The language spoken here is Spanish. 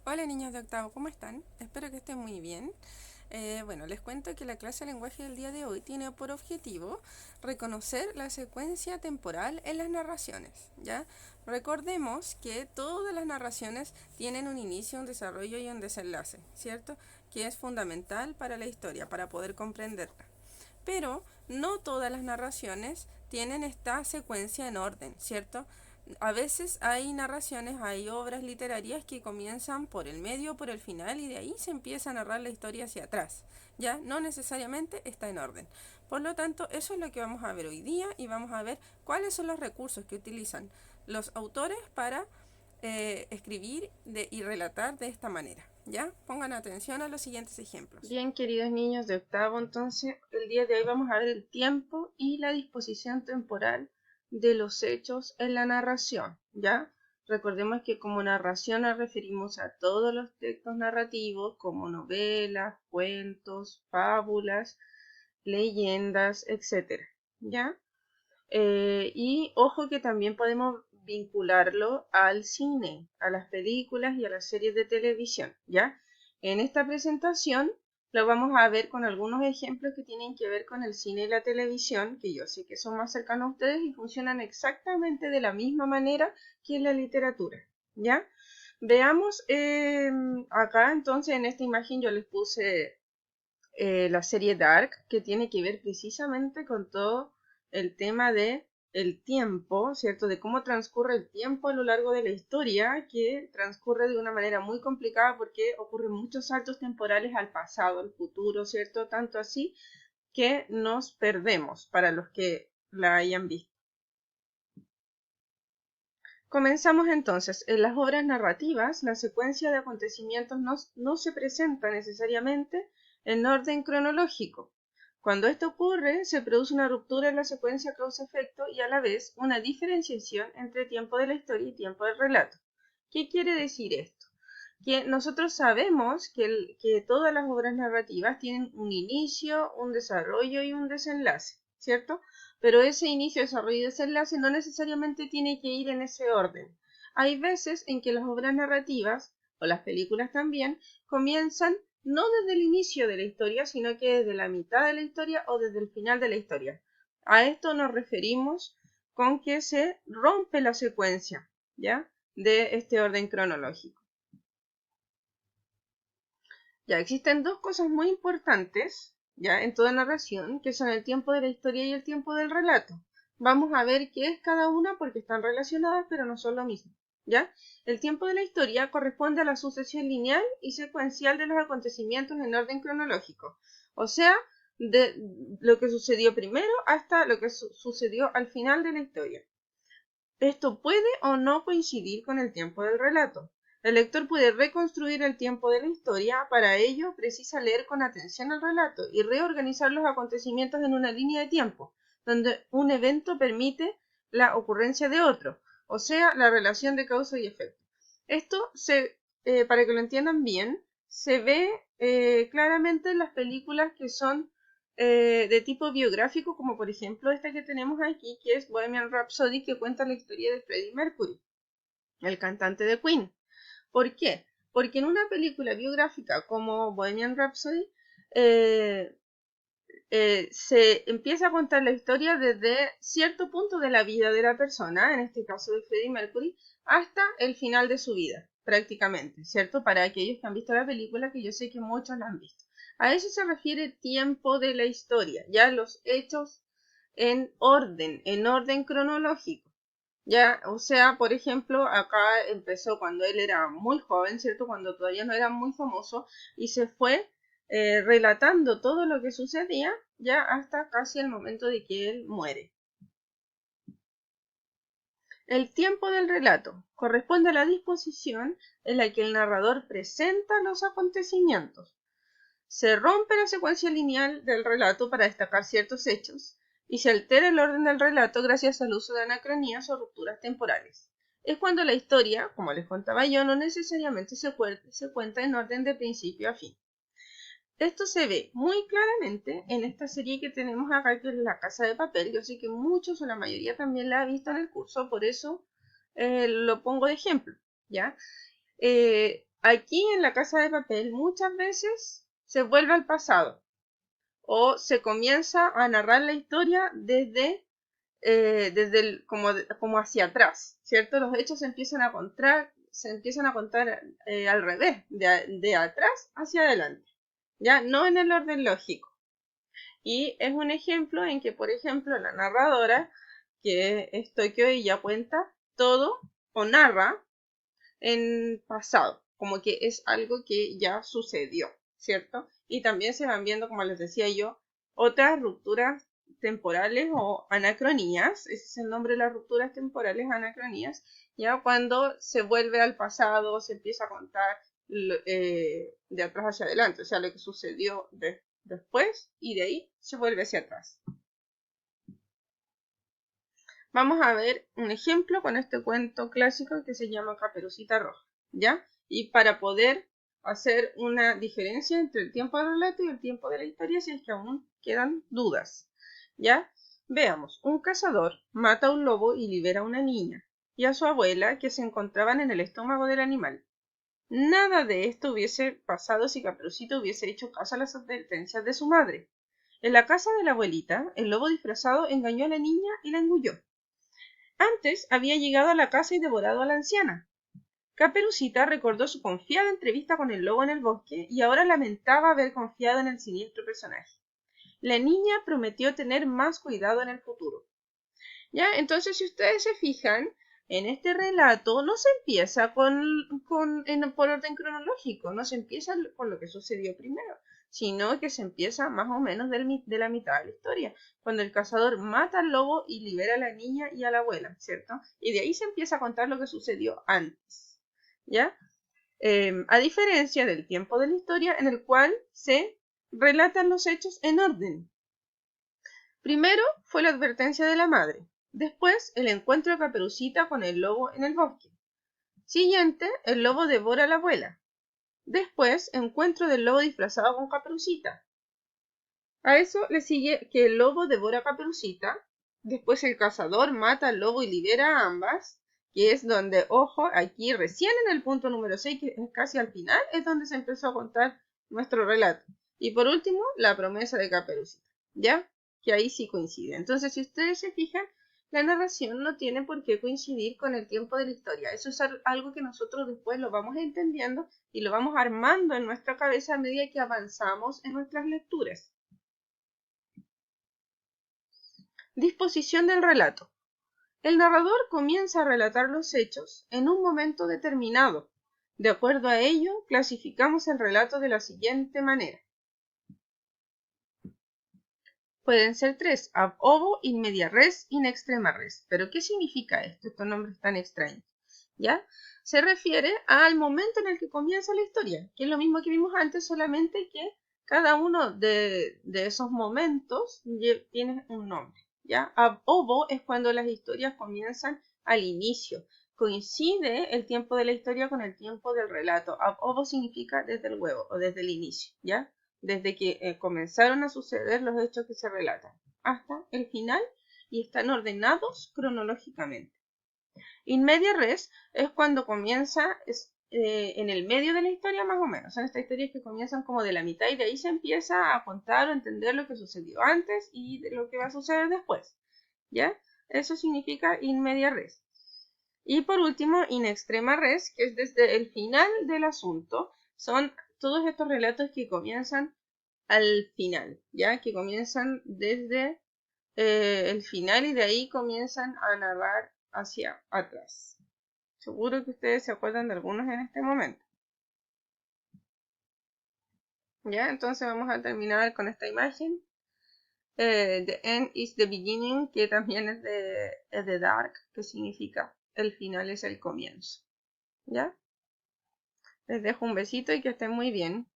Hola niños de octavo, ¿cómo están? Espero que estén muy bien. Bueno, les cuento que la clase de lenguaje del día de hoy tiene por objetivo reconocer la secuencia temporal en las narraciones, ¿ya? Recordemos que todas las narraciones tienen un inicio, un desarrollo y un desenlace, ¿cierto? Que es fundamental para la historia, para poder comprenderla. Pero no todas las narraciones tienen esta secuencia en orden, ¿cierto? A veces hay narraciones, hay obras literarias que comienzan por el medio, por el final y de ahí se empieza a narrar la historia hacia atrás. Ya no necesariamente está en orden. Por lo tanto, eso es lo que vamos a ver hoy día y vamos a ver cuáles son los recursos que utilizan los autores para escribir y relatar de esta manera. ¿Ya? Pongan atención a los siguientes ejemplos. Bien, queridos niños de octavo, entonces el día de hoy vamos a ver el tiempo y la disposición temporal de los hechos en la narración, ¿ya? Recordemos que como narración nos referimos a todos los textos narrativos como novelas, cuentos, fábulas, leyendas, etcétera, ¿ya? Y ojo que también podemos vincularlo al cine, a las películas y a las series de televisión, ¿ya? En esta presentación lo vamos a ver con algunos ejemplos que tienen que ver con el cine y la televisión, que yo sé que son más cercanos a ustedes y funcionan exactamente de la misma manera que en la literatura, ¿ya? Veamos acá entonces en esta imagen yo les puse la serie Dark, que tiene que ver precisamente con todo el tema de el tiempo, ¿cierto? De cómo transcurre el tiempo a lo largo de la historia, que transcurre de una manera muy complicada porque ocurren muchos saltos temporales al pasado, al futuro, ¿cierto? Tanto así que nos perdemos para los que la hayan visto. Comenzamos entonces. En las obras narrativas, la secuencia de acontecimientos no se presenta necesariamente en orden cronológico. Cuando esto ocurre, se produce una ruptura en la secuencia causa-efecto y a la vez una diferenciación entre tiempo de la historia y tiempo del relato. ¿Qué quiere decir esto? Que nosotros sabemos que todas las obras narrativas tienen un inicio, un desarrollo y un desenlace, ¿cierto? Pero ese inicio, desarrollo y desenlace no necesariamente tiene que ir en ese orden. Hay veces en que las obras narrativas, o las películas también, comienzan no desde el inicio de la historia, sino que desde la mitad de la historia o desde el final de la historia. A esto nos referimos con que se rompe la secuencia, ¿ya? De este orden cronológico. Ya existen dos cosas muy importantes, ya en toda narración, que son el tiempo de la historia y el tiempo del relato. Vamos a ver qué es cada una porque están relacionadas, pero no son lo mismo, ¿ya? El tiempo de la historia corresponde a la sucesión lineal y secuencial de los acontecimientos en orden cronológico, o sea, de lo que sucedió primero hasta lo que sucedió al final de la historia. Esto puede o no coincidir con el tiempo del relato. El lector puede reconstruir el tiempo de la historia, para ello precisa leer con atención el relato y reorganizar los acontecimientos en una línea de tiempo, donde un evento permite la ocurrencia de otro, o sea, la relación de causa y efecto. Esto, para que lo entiendan bien, se ve claramente en las películas que son de tipo biográfico, como por ejemplo esta que tenemos aquí, que es Bohemian Rhapsody, que cuenta la historia de Freddie Mercury, el cantante de Queen. ¿Por qué? Porque en una película biográfica como Bohemian Rhapsody, eh, se empieza a contar la historia desde cierto punto de la vida de la persona, en este caso de Freddie Mercury, hasta el final de su vida, prácticamente, ¿cierto? Para aquellos que han visto la película, que yo sé que muchos la han visto. A eso se refiere tiempo de la historia, ya los hechos en orden cronológico. Ya, o sea, por ejemplo, acá empezó cuando él era muy joven, ¿cierto? Cuando todavía no era muy famoso y se fue relatando todo lo que sucedía ya hasta casi el momento de que él muere. El tiempo del relato corresponde a la disposición en la que el narrador presenta los acontecimientos. Se rompe la secuencia lineal del relato para destacar ciertos hechos y se altera el orden del relato gracias al uso de anacronías o rupturas temporales. Es cuando la historia, como les contaba yo, no necesariamente se cuenta en orden de principio a fin. Esto se ve muy claramente en esta serie que tenemos acá, que es La Casa de Papel. Yo sé que muchos o la mayoría también la ha visto en el curso, por eso lo pongo de ejemplo, ¿ya? Aquí en La Casa de Papel muchas veces se vuelve al pasado o se comienza a narrar la historia desde como hacia atrás, ¿cierto? Los hechos se empiezan a contar al revés, de atrás hacia adelante, ya no en el orden lógico. Y es un ejemplo en que, por ejemplo, la narradora, que es Tokio, ella cuenta todo o narra en pasado, como que es algo que ya sucedió, ¿cierto? Y también se van viendo, como les decía yo, otras rupturas temporales o anacronías, ese es el nombre de las rupturas temporales, anacronías, ya cuando se vuelve al pasado, se empieza a contar de atrás hacia adelante, o sea, lo que sucedió después y de ahí se vuelve hacia atrás. Vamos a ver un ejemplo con este cuento clásico que se llama Caperucita Roja, ¿ya? Y para poder hacer una diferencia entre el tiempo del relato y el tiempo de la historia, si es que aún quedan dudas, ¿ya? Veamos, un cazador mata a un lobo y libera a una niña y a su abuela que se encontraban en el estómago del animal. Nada de esto hubiese pasado si Caperucita hubiese hecho caso a las advertencias de su madre. En la casa de la abuelita, el lobo disfrazado engañó a la niña y la engulló. Antes había llegado a la casa y devorado a la anciana. Caperucita recordó su confiada entrevista con el lobo en el bosque y ahora lamentaba haber confiado en el siniestro personaje. La niña prometió tener más cuidado en el futuro. ¿Ya? Entonces, si ustedes se fijan, en este relato no se empieza por orden cronológico, no se empieza con lo que sucedió primero, sino que se empieza más o menos de la mitad de la historia, cuando el cazador mata al lobo y libera a la niña y a la abuela, ¿cierto? Y de ahí se empieza a contar lo que sucedió antes, ¿ya? A diferencia del tiempo de la historia en el cual se relatan los hechos en orden. Primero fue la advertencia de la madre, después el encuentro de Caperucita con el lobo en el bosque. Siguiente, el lobo devora a la abuela. Después, encuentro del lobo disfrazado con Caperucita. A eso le sigue que el lobo devora a Caperucita. Después el cazador mata al lobo y libera a ambas, que es donde, ojo, aquí recién en el punto número 6, que es casi al final, es donde se empezó a contar nuestro relato. Y por último, la promesa de Caperucita, ¿ya? Que ahí sí coincide. Entonces, si ustedes se fijan, la narración no tiene por qué coincidir con el tiempo de la historia. Eso es algo que nosotros después lo vamos entendiendo y lo vamos armando en nuestra cabeza a medida que avanzamos en nuestras lecturas. Disposición del relato. El narrador comienza a relatar los hechos en un momento determinado. De acuerdo a ello, clasificamos el relato de la siguiente manera. Pueden ser tres: ab ovo, in media res, in extrema res. ¿Pero qué significa esto? Estos nombres tan extraños, ¿ya? Se refiere al momento en el que comienza la historia, que es lo mismo que vimos antes, solamente que cada uno de esos momentos tiene un nombre, ¿ya? Ab ovo es cuando las historias comienzan al inicio. Coincide el tiempo de la historia con el tiempo del relato. Ab ovo significa desde el huevo o desde el inicio, ¿ya? Desde que comenzaron a suceder los hechos que se relatan hasta el final y están ordenados cronológicamente. In media res es cuando comienza en el medio de la historia más o menos. Son estas historias que comienzan como de la mitad y de ahí se empieza a contar o entender lo que sucedió antes y de lo que va a suceder después. ¿Ya? Eso significa in media res. Y por último, in extrema res, que es desde el final del asunto. Son todos estos relatos que comienzan al final, ¿ya? Que comienzan desde el final y de ahí comienzan a narrar hacia atrás. Seguro que ustedes se acuerdan de algunos en este momento. ¿Ya? Entonces vamos a terminar con esta imagen. The end is the beginning, que también es de dark, que significa el final es el comienzo. ¿Ya? Les dejo un besito y que estén muy bien.